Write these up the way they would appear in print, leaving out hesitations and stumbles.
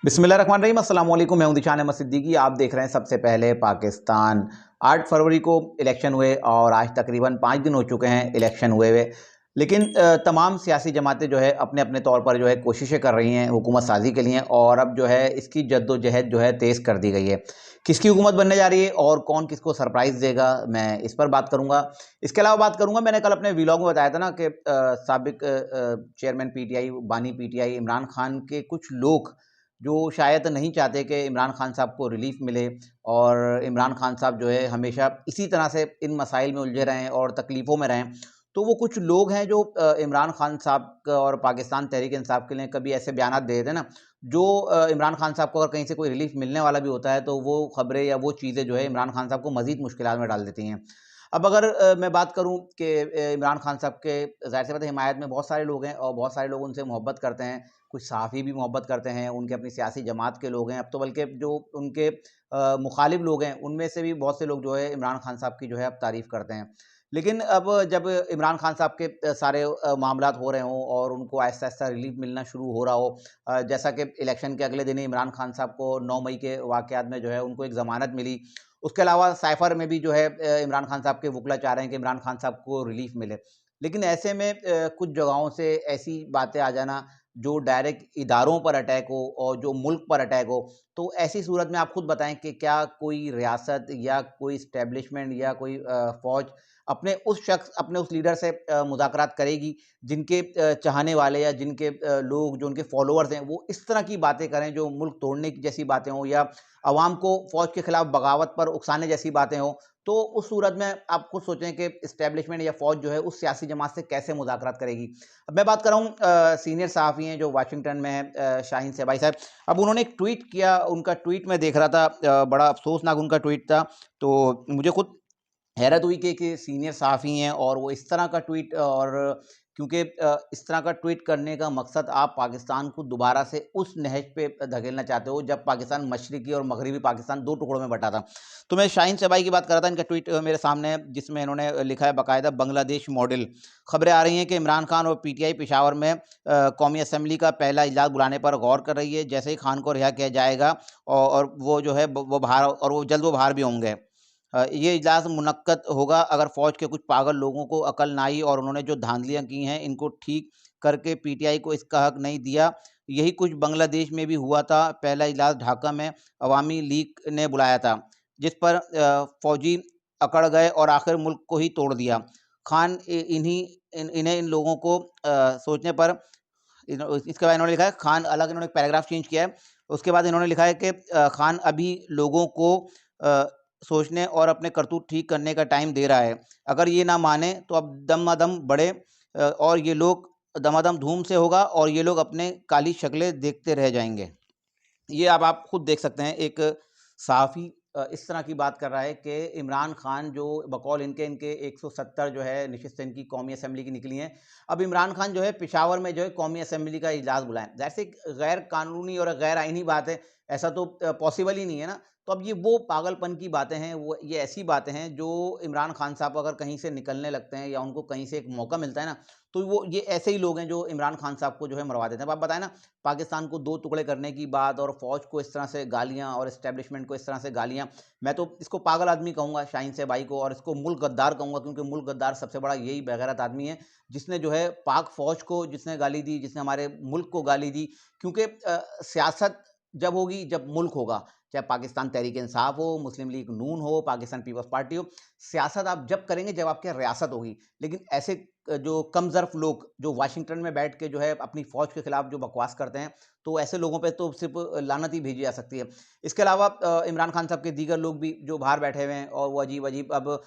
बिस्मिल्लाहिर्रहमानिर्रहीम अस्सलाम वालेकुम। मैं हूं दिशान अहमद सिद्दीकी। आप देख रहे हैं सबसे पहले पाकिस्तान। 8 फरवरी को इलेक्शन हुए और आज तकरीबन 5 दिन हो चुके हैं इलेक्शन हुए हुए। लेकिन तमाम सियासी जमातें जो है अपने अपने तौर पर जो है कोशिशें कर रही हैं हुकूमत साजी के लिए, और अब जो है इसकी जद्दोजहद जो है तेज़ कर दी गई है। किसकी हुकूमत बनने जा रही है और कौन किसको सरप्राइज़ देगा, मैं इस पर बात करूँगा। इसके अलावा बात करूँगा, मैंने कल अपने व्लॉग में बताया था ना कि साबिक चेयरमैन पीटीआई, बानी पीटीआई इमरान खान के कुछ लोग जो शायद नहीं चाहते कि इमरान खान साहब को रिलीफ मिले, और इमरान खान साहब जो है हमेशा इसी तरह से इन मसाइल में उलझे रहें और तकलीफ़ों में रहें। तो वो कुछ लोग हैं जो इमरान खान साहब का और पाकिस्तान तहरीक इंसाफ के लिए कभी ऐसे बयानात दे देते हैं ना, जो इमरान खान साहब को अगर कहीं से कोई रिलीफ मिलने वाला भी होता है तो वो खबरें या वो चीज़ें जो है इमरान खान साहब को मज़ीद मुश्किलात में डाल देती हैं। अब अगर मैं बात करूँ कि इमरान खान साहब के ज़ाहिर सी बात है हिमायत में बहुत सारे लोग हैं और बहुत सारे लोग उनसे मोहब्बत करते हैं। कुछ सहाफ़ी भी मोहब्बत करते हैं, उनके अपनी सियासी जमात के लोग हैं। अब तो बल्कि जो उनके मुखालिफ लोग हैं, उनमें से भी बहुत से लोग जो है इमरान खान साहब की जो है अब तारीफ़ करते हैं। लेकिन अब जब इमरान खान साहब के सारे मामलात हो रहे हों और उनको आहिस्ता-आहिस्ता रिलीफ़ मिलना शुरू हो रहा हो, जैसा कि इलेक्शन के अगले दिन ही इमरान खान साहब को 9 मई के वाक़यात में जो है उनको एक ज़मानत मिली। उसके अलावा साइफ़र में भी जो है इमरान खान साहब के वकील चाह रहे हैं कि इमरान खान साहब को रिलीफ़ मिले। लेकिन ऐसे में कुछ जगहों से ऐसी बातें आ जाना जो डायरेक्ट इदारों पर अटैक हो और जो मुल्क पर अटैक हो, तो ऐसी सूरत में आप खुद बताएँ कि क्या कोई रियासत या कोई एस्टेब्लिशमेंट या कोई फ़ौज अपने उस शख्स, अपने उस लीडर से मुज़ाकरात करेगी जिनके चाहने वाले या जिनके लोग, जो उनके फ़ॉलोअर्स हैं, वो इस तरह की बातें करें जो मुल्क तोड़ने की जैसी बातें हों या अवाम को फ़ौज के खिलाफ बगावत पर उकसाने जैसी बातें हों। तो उस सूरत में आप खुद सोचें कि एस्टेब्लिशमेंट या फ़ौज जो है उस सियासी जमात से कैसे मुज़ाकरात करेगी। अब मैं बात कर रहा हूँ सीनियर सहाफ़ी हैं जो वाशिंगटन में हैं, शाहीन शहबाज़ साहब। अब उन्होंने एक ट्वीट किया, उनका ट्वीट मैं देख रहा था, बड़ा अफ़सोसनाक उनका ट्वीट था। तो मुझे खुद हैरत हुई कि सीनियर सहाफ़ी हैं और वो इस तरह का ट्वीट, और क्योंकि इस तरह का ट्वीट करने का मकसद आप पाकिस्तान को दोबारा से उस नहज पे धकेलना चाहते हो जब पाकिस्तान मशरिकी और मगरिबी पाकिस्तान 2 टुकड़ों में बँटा था। तो मैं शाहीन शहबाज़ की बात कर रहा था, इनका ट्वीट मेरे सामने है जिसमें इन्होंने लिखा है बाकायदा बांग्लादेश मॉडल। खबरें आ रही हैं कि इमरान खान और पीटीआई पेशावर में कौमी असम्बली का पहला इजलास बुलाने पर गौर कर रही है। जैसे ही खान को रिहा किया जाएगा और वो जो है वो बाहर, और वो जल्द वो बाहर भी होंगे। ये इजलास मुनक्कद होगा अगर फ़ौज के कुछ पागल लोगों को अकल ना आई और उन्होंने जो धांधलियाँ की हैं इनको ठीक करके पीटीआई को इसका हक नहीं दिया। यही कुछ बांग्लादेश में भी हुआ था। पहला इजलास ढाका में अवामी लीग ने बुलाया था, जिस पर फ़ौजी अकड़ गए और आखिर मुल्क को ही तोड़ दिया। खान इन्हें इन लोगों को सोचने पर इसके बाद इन्होंने लिखा है, खान अलग, इन्होंने एक पैराग्राफ चेंज किया है। उसके बाद इन्होंने लिखा है कि खान अभी लोगों को अ, सोचने और अपने करतूत ठीक करने का टाइम दे रहा है। अगर ये ना माने तो अब दमादम बढ़े, और ये लोग दमादम धूम से होगा और ये लोग अपने काली शक्लें देखते रह जाएँगे। ये अब आप खुद देख सकते हैं, एक सहाफ़ी इस तरह की बात कर रहा है कि इमरान खान जो बकौल इनके 170 जो है नशिस्तें इनकी कौमी असम्बली की निकली हैं, अब इमरान खान जो है पेशावर में जो है कौमी असम्बली का इजलास बुलाएँ। ज़ाहिर से एक गैर कानूनी और गैर आइनी बात है, ऐसा तो पॉसिबल ही नहीं है ना। तो अब ये वो पागलपन की बातें हैं, वो ये ऐसी बातें हैं जो इमरान खान साहब अगर कहीं से निकलने लगते हैं या उनको कहीं से एक मौका मिलता है ना, तो वो ये ऐसे ही लोग हैं जो इमरान खान साहब को जो है मरवा देते हैं। अब आप बताएँ ना, पाकिस्तान को 2 टुकड़े करने की बात और फ़ौज को इस तरह से गालियाँ और एस्टेब्लिशमेंट को इस तरह से गालियाँ, मैं तो इसको पागल आदमी कहूँगा शाहीन शहबाज़ी को, और इसको मुल्क गद्दार कहूँगा, क्योंकि मुल्क गद्दार सबसे बड़ा यही बेगैरत आदमी है, जिसने जो है पाक फ़ौज को जिसने गाली दी, जिसने हमारे मुल्क को गाली दी। क्योंकि सियासत जब होगी जब मुल्क होगा, चाहे पाकिस्तान तहरीक इंसाफ हो, मुस्लिम लीग नून हो, पाकिस्तान पीपल्स पार्टी हो, सियासत आप जब करेंगे जब आपकी रियासत होगी। लेकिन ऐसे जो कमज़र्फ़ लोग जो वाशिंगटन में बैठ के जो है अपनी फ़ौज के खिलाफ जो बकवास करते हैं, तो ऐसे लोगों पे तो सिर्फ़ लानत ही भेजी जा सकती है। इसके अलावा इमरान खान साहब के दीगर लोग भी जो बाहर बैठे हुए हैं और वो अजीब-अजीब, अब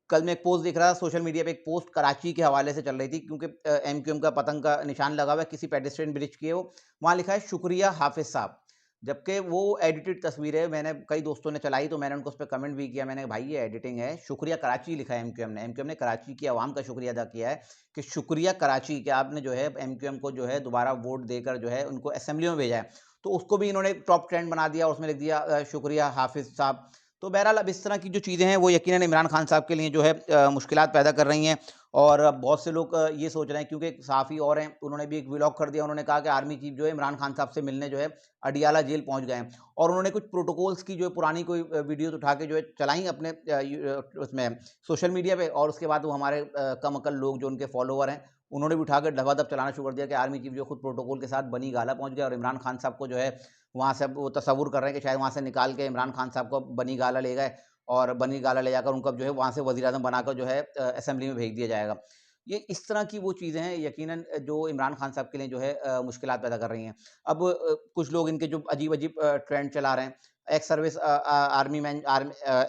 कल मैं एक पोस्ट देख रहा था सोशल मीडिया पे, एक पोस्ट कराची के हवाले से चल रही थी, क्योंकि एमक्यूएम का पतंग का निशान लगा हुआ है किसी पेडेस्ट्रियन ब्रिज के, वो वहाँ लिखा है शुक्रिया हाफ़िज़ साहब। जबकि वो एडिटेड तस्वीर है, मैंने कई दोस्तों ने चलाई तो मैंने उनको उस पे कमेंट भी किया, मैंने कहा भाई ये एडिटिंग है, शुक्रिया कराची लिखा है एमक्यूएम ने। एमक्यूएम ने कराची की आवाम का शुक्रिया अदा किया है कि शुक्रिया कराची कि आपने जो है एमक्यूएम को जो है दोबारा वोट देकर जो है उनको असेंबली में भेजा है। तो उसको भी इन्होंने टॉप ट्रेंड बना दिया और उसमें लिख दिया शुक्रिया हाफ़िज़ साहब। तो बहरहाल अब इस तरह की जो चीज़ें हैं वो यकीनन इमरान खान साहब के लिए जो है मुश्किलात पैदा कर रही हैं, और अब बहुत से लोग ये सोच रहे हैं, क्योंकि एक सहाफ़ी और हैं, उन्होंने भी एक व्लॉग कर दिया। उन्होंने कहा कि आर्मी चीफ जो है इमरान खान साहब से मिलने जो है अडियाला जेल पहुँच गए हैं, और उन्होंने कुछ प्रोटोकॉल्स की जो है पुरानी कोई वीडियोज़ उठा के जो है चलाई अपने उसमें सोशल मीडिया पे, और उसके बाद वो हमारे कम अकल लोग जो उनके फॉलोवर हैं, उन्होंने भी उठा के धबाधब चलाना शुरू कर दिया कि आर्मी चीफ जो खुद प्रोटोकॉल के साथ बनी गाला पहुँच गया, और इमरान खान साहब को जो है वहाँ से अब वो तसव्वुर कर रहे हैं कि शायद वहाँ से निकाल के इमरान खान साहब को बनी गाला ले गए, और बनी गाला ले जाकर उनको अब जो है वहाँ से वज़ीर-ए-आज़म बनाकर जो है असेंबली में भेज दिया जाएगा। ये इस तरह की वो चीज़ें हैं यकीनन जो इमरान खान साहब के लिए जो है मुश्किलात पैदा कर रही हैं। अब कुछ लोग इनके जो अजीब-अजीब ट्रेंड चला रहे हैं, ex service army man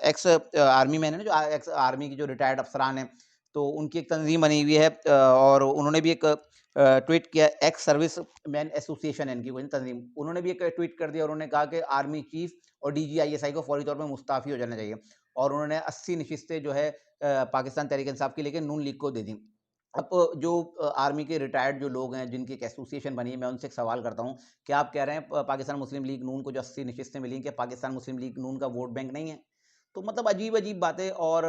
ex army man है ना, जो एक्स आर्मी के जो रिटायर्ड अफ़सरान हैं, तो उनकी एक तंज़ीम बनी हुई है, और उन्होंने भी एक ट्वीट किया। एक्स सर्विस मैन एसोसिएशन है इनकी कोई तंज़ीम, उन्होंने भी एक ट्वीट कर दिया, और उन्होंने कहा कि आर्मी चीफ और डीजी आईएसआई को फौरी तौर पे मुस्ताफ़ी हो जाना चाहिए, और उन्होंने 80 नशिस्तें जो है पाकिस्तान तहरीक-ए-इंसाफ की लेके नून लीग को दे दी। अब जो आर्मी के रिटायर्ड जो लोग हैं, जिनकी एक एसोसिएशन बनी है, मैं उनसे एक सवाल करता हूँ, क्या आप कह रहे हैं पाकिस्तान मुस्लिम लीग नून को जो 80 नशिस्तें मिली, क्या पाकिस्तान मुस्लिम लीग नून का वोट बैंक नहीं है? तो मतलब अजीब-अजीब बातें और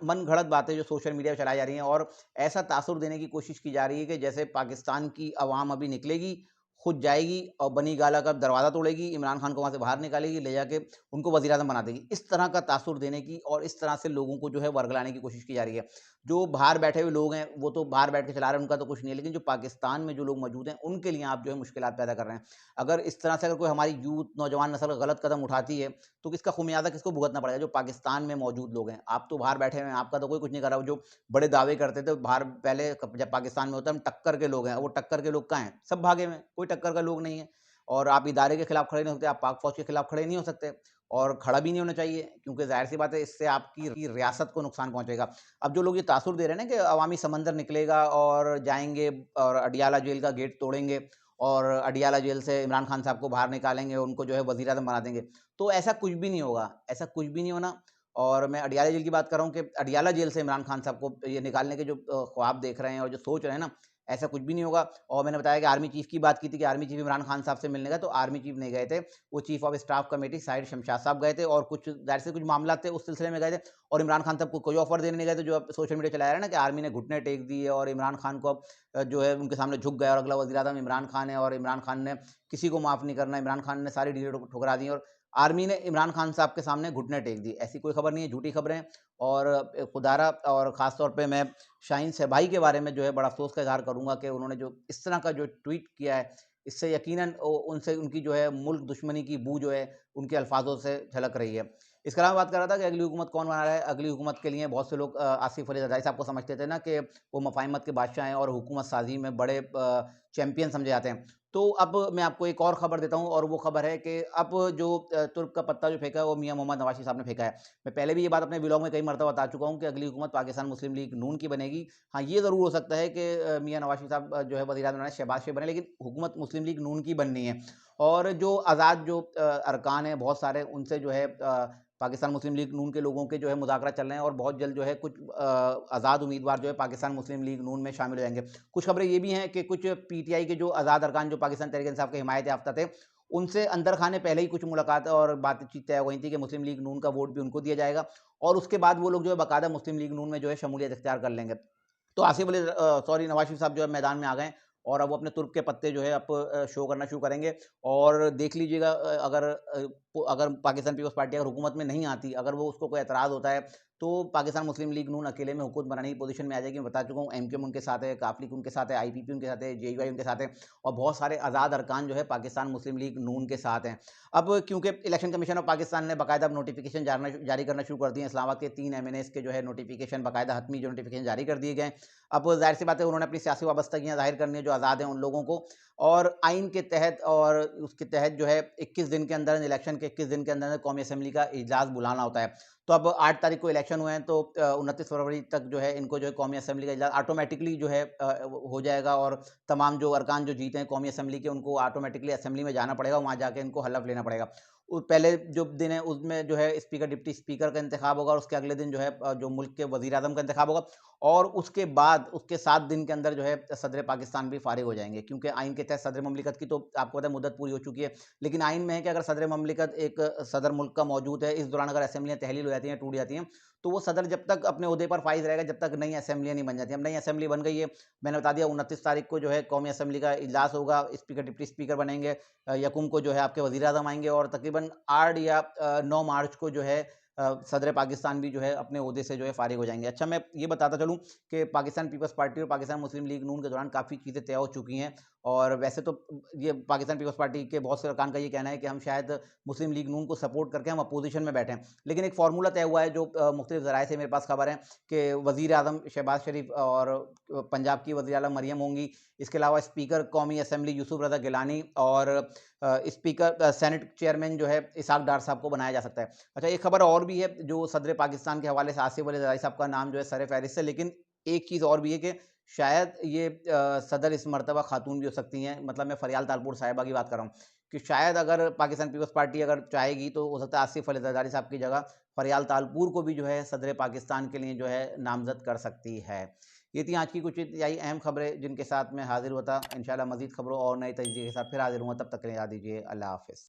मन गढ़ंत बातें जो सोशल मीडिया पे चलाई जा रही हैं, और ऐसा तासुर देने की कोशिश की जा रही है कि जैसे पाकिस्तान की अवाम अभी निकलेगी, खुद जाएगी और बनी गाला का दरवाज़ा तोड़ेगी, इमरान खान को वहाँ से बाहर निकालेगी, ले जाके उनको वज़ीर-ए-आज़म बना देगी। इस तरह का तासुर देने की और इस तरह से लोगों को जो है वर्गलाने की कोशिश की जा रही है। जो बाहर बैठे हुए लोग हैं, वो तो बाहर बैठ के चला रहे हैं, उनका तो कुछ नहीं है, लेकिन जो पाकिस्तान में जो लोग मौजूद हैं, उनके लिए आप जो है मुश्किलात पैदा कर रहे हैं। अगर इस तरह से अगर कोई हमारी यूथ, नौजवान नस्ल गलत कदम उठाती है, तो किसका ख़ुमियाज़ा किसको भुगतना पड़ेगा? जो पाकिस्तान में मौजूद लोग हैं। आप तो बाहर बैठे हुए हैं, आपका तो कोई कुछ नहीं कर रहा। जो बड़े दावे करते थे बाहर, पहले जब पाकिस्तान में होता है, हम टक्कर के लोग हैं, वो टक्कर के लोग कहाँ हैं? सब भागे हुए हैं, कोई टक्कर का लोग नहीं है। और आप इदारे के खिलाफ खड़े नहीं हो सकते, आप पाक फ़ौज के खिलाफ खड़े नहीं हो सकते, और खड़ा भी नहीं होना चाहिए, क्योंकि ज़ाहिर-सी बात है इससे आपकी रियासत को नुकसान पहुँचेगा। अब जो लोग ये तासुर दे रहे हैं ना कि अवामी समंदर निकलेगा और जाएँगे और अडियाला जेल का गेट तोड़ेंगे, और अडियाला जेल से इमरान खान साहब को बाहर निकालेंगे, उनको जो है वज़ीर-ए-आज़म बना देंगे। तो ऐसा कुछ भी नहीं होगा, ऐसा कुछ भी नहीं होना। और मैं अडियाला जेल की बात कर रहा हूँ कि अडियाला जेल से इमरान खान साहब को ये निकालने के जो ख्वाब देख रहे हैं और जो सोच रहे हैं ना, ऐसा कुछ भी नहीं होगा। और मैंने बताया कि आर्मी चीफ की बात की थी कि आर्मी चीफ इमरान खान साहब से मिलने गए, तो आर्मी चीफ नहीं गए थे, वो chief of staff committee Sahir Shamshad साहब गए थे, और कुछ ज़ाहिर से कुछ मामला थे उस सिलसिले में गए थे, और इमरान खान साहब को कोई ऑफ़र देने नहीं गए थे। जो अब सोशल मीडिया चलाया जा रहा है ना कि आर्मी ने घुटने टेक दिए और इमरान खान को अब जो है उनके सामने झुक गया, और अगला वज़ीर-ए-आज़म इमरान खान है, और इमरान खान ने किसी को माफ़ नहीं करना, इमरान खान ने सारी डीलें ठुकरा दी, और आर्मी ने इमरान खान साहब के सामने घुटने टेक दिए। ऐसी कोई खबर नहीं है, झूठी खबरें हैं। और खुदारा और ख़ास तौर पे मैं शाहीन शहबाई के बारे में जो है बड़ा अफ़सोस का इज़हार करूँगा कि उन्होंने जो इस तरह का जो ट्वीट किया है, इससे यकीनन उनसे उनकी जो है मुल्क दुश्मनी की बू जो है उनके अल्फ़ाज़ों से झलक रही है। इसके अलावा बात कर रहा था कि अगली हुकूमत कौन बना रहा है, अगली हुकूमत के लिए बहुत से लोग आसिफ़ अली ज़रदारी साहब को समझते थे ना कि वो मफ़ाहिमत के बादशाह हैं और हुकूमत साज़ी में बड़े चैंपियन समझे जाते हैं। तो अब मैं आपको एक और ख़बर देता हूँ, और वो ख़बर है कि अब जो तुर्क का पत्ता जो फेंका है, वो मियाँ मोहम्मद नवाज़ साहब ने फेंका है। मैं पहले भी ये बात अपने व्लॉग में कई मर्तबा बता चुका हूँ कि अगली हुकूमत पाकिस्तान मुस्लिम लीग नून की बनेगी। हाँ, ये ज़रूर हो सकता है कि मियाँ नवाज़ साहब जो है वज़ीर-ए-आज़म बने, शहबाज़ शरीफ बने, लेकिन हुकूमत मुस्लिम लीग नून की बननी है। और जो आज़ाद जो अरकान हैं बहुत सारे, उनसे जो है पाकिस्तान मुस्लिम लीग नून के लोगों के जो है मुज़ाकरा चल रहे हैं, और बहुत जल्द जो है कुछ आज़ाद उम्मीदवार जो है पाकिस्तान मुस्लिम लीग नून में शामिल हो जाएँगे। कुछ खबरें ये भी हैं कि कुछ पीटीआई के जो आज़ाद अरकान जो पाकिस्तान तहरीक-ए-इंसाफ के हिमायत याफ़्ता थे, उनसे अंदर खाने पहले ही कुछ मुलाकात और बातचीत तय हो गई थी कि मुस्लिम लीग नून का वोट भी उनको दिया जाएगा, और उसके बाद वो लोग जो है बाकायदा मुस्लिम लीग नून में जो है शमूलियत इख्तियार कर लेंगे। तो आसिफ अली सॉरी नवाज़ शरीफ साहब जो है मैदान में आ गए हैं, और अब वो अपने तुर्क के पत्ते जो है अब शो करना शुरू करेंगे। और देख लीजिएगा अगर पाकिस्तान पीपल्स पार्टी अगर हुकूमत में नहीं आती, अगर वो उसको कोई एतराज़ होता है, तो पाकिस्तान मुस्लिम लीग नून अकेले में हुकूमत बनाने की पोजीशन में आ जाएगी। मैं बता चुका हूँ, एमक्यूएम उनके साथ है, काफ लीग उनके साथ है, आईपीपी उनके साथ है, जेयूआई उनके साथ है, और बहुत सारे आज़ाद अरकान जो है पाकिस्तान मुस्लिम लीग नून के साथ हैं। अब क्योंकि इलेक्शन कमीशन ऑफ पाकिस्तान ने बाकायदा नोटिफिकेशन जारी करना शुरू कर दिए हैं, इस्लामाबाद के 3 एमएनएस के जो है नोटिफिकेशन बाकायदा हतमी जो नोटिफिकेशन जारी कर दिए गए हैं। अब ज़ाहिर-सी बात है उन्होंने अपनी सियासी वाबस्तगियाँ ज़ाहिर करनी है जो आज़ाद हैं उन लोगों को, और आइन के तहत और उसके तहत जो है 21 दिन के अंदर, इलेक्शन के 21 दिन के अंदर कौमी असेंबली का इजलास बुलाना होता है। तो अब 8 तारीख को इलेक्शन हुए हैं, तो 29 फरवरी तक जो है इनको जो है कौमी असेंबली का इजलास ऑटोमेटिकली जो है हो जाएगा, और तमाम जो अरकान जो जीते हैं कौमी असेंबली के, उनको ऑटोमेटिकली असेंबली में जाना पड़ेगा, वहाँ जाके इनको हलफ लेना पड़ेगा। पहले जो दिन है उसमें जो है स्पीकर डिप्टी स्पीकर का इंतखाब होगा और उसके अगले दिन जो है जो मुल्क के वज़ीर आज़म का इंतखाब होगा और उसके बाद उसके 7 दिन के अंदर जो है सदर पाकिस्तान भी फ़ारिग हो जाएँगे, क्योंकि आइन के तहत सदर ममलिकत की तो आपको पता है मुद्दत पूरी हो चुकी है। लेकिन आइन में है कि अगर सदर ममलिकत एक सदर मुल्क का मौजूद है, इस दौरान अगर असेंबलियाँ तहलील हो जाती हैं, टूट जाती हैं, तो वो सदर जब तक अपने ओहदे पर फ़ाइज़ रहेगा, जब तक नई असेंबलियाँ नहीं बन जाती। अब नई असेंबली बन गई है, मैंने बता दिया 29 तारीख को जो है कौमी असेंबली का इजलास होगा, स्पीकर डिप्टी स्पीकर बनेंगे, यकूम को जो है आपके वज़ीर आज़म आएँगे और तकरीबन 8 या 9 मार्च को जो है सदर पाकिस्तान भी जो है अपने ओहदे से जो है फ़ारिग हो जाएँगे। अच्छा, मैं ये बताता चलूँ कि पाकिस्तान पीपल्स पार्टी और पाकिस्तान मुस्लिम लीग नून के दौरान काफ़ी चीज़ें तय हो चुकी हैं और वैसे तो ये पाकिस्तान पीपल्स पार्टी के बहुत से अरकान का ये कहना है कि हम शायद मुस्लिम लीग नून को सपोर्ट करके हम अपोज़िशन में बैठें। लेकिन एक फ़ॉर्मूला तय हुआ है जो मुख्तलिफ़ ज़राए से मेरे पास खबर है कि वज़ीर आज़म शहबाज़ शरीफ और पंजाब की वज़ीर आला मरियम होंगी। इसके अलावा स्पीकर कौमी असेंबली यूसुफ रज़ा गिलानी और स्पीकर सेनेट चेयरमैन जो है इसहाक डार साहब को बनाया जा सकता है। अच्छा, एक खबर और भी है जो सदर पाकिस्तान के हवाले से आसिफ अली ज़रदारी साहब का नाम जो है सर-ए-फ़हरिस्त है, लेकिन एक चीज़ और भी है कि शायद ये सदर इस मर्तबा खातून भी हो सकती हैं। मतलब मैं फरियाल तालपुर साहिबा की बात कर रहा हूँ कि शायद अगर पाकिस्तान पीपल्स पार्टी अगर चाहेगी तो हो सकता है आसिफ अली ज़रदारी साहब की जगह फरियाल तालपुर को भी जो है सदर पाकिस्तान के लिए जो है नामज़द कर सकती है। ये थी आज की कुछ यही अहम खबरें जिनके साथ मैं हाज़िर हुआ था। इंशाअल्लाह मज़ीद खबरों और नए तजज़िये के साथ फिर हाज़िर होऊँगा, तब तक के लिए इजाज़त दीजिए। अल्लाह हाफ़िज़।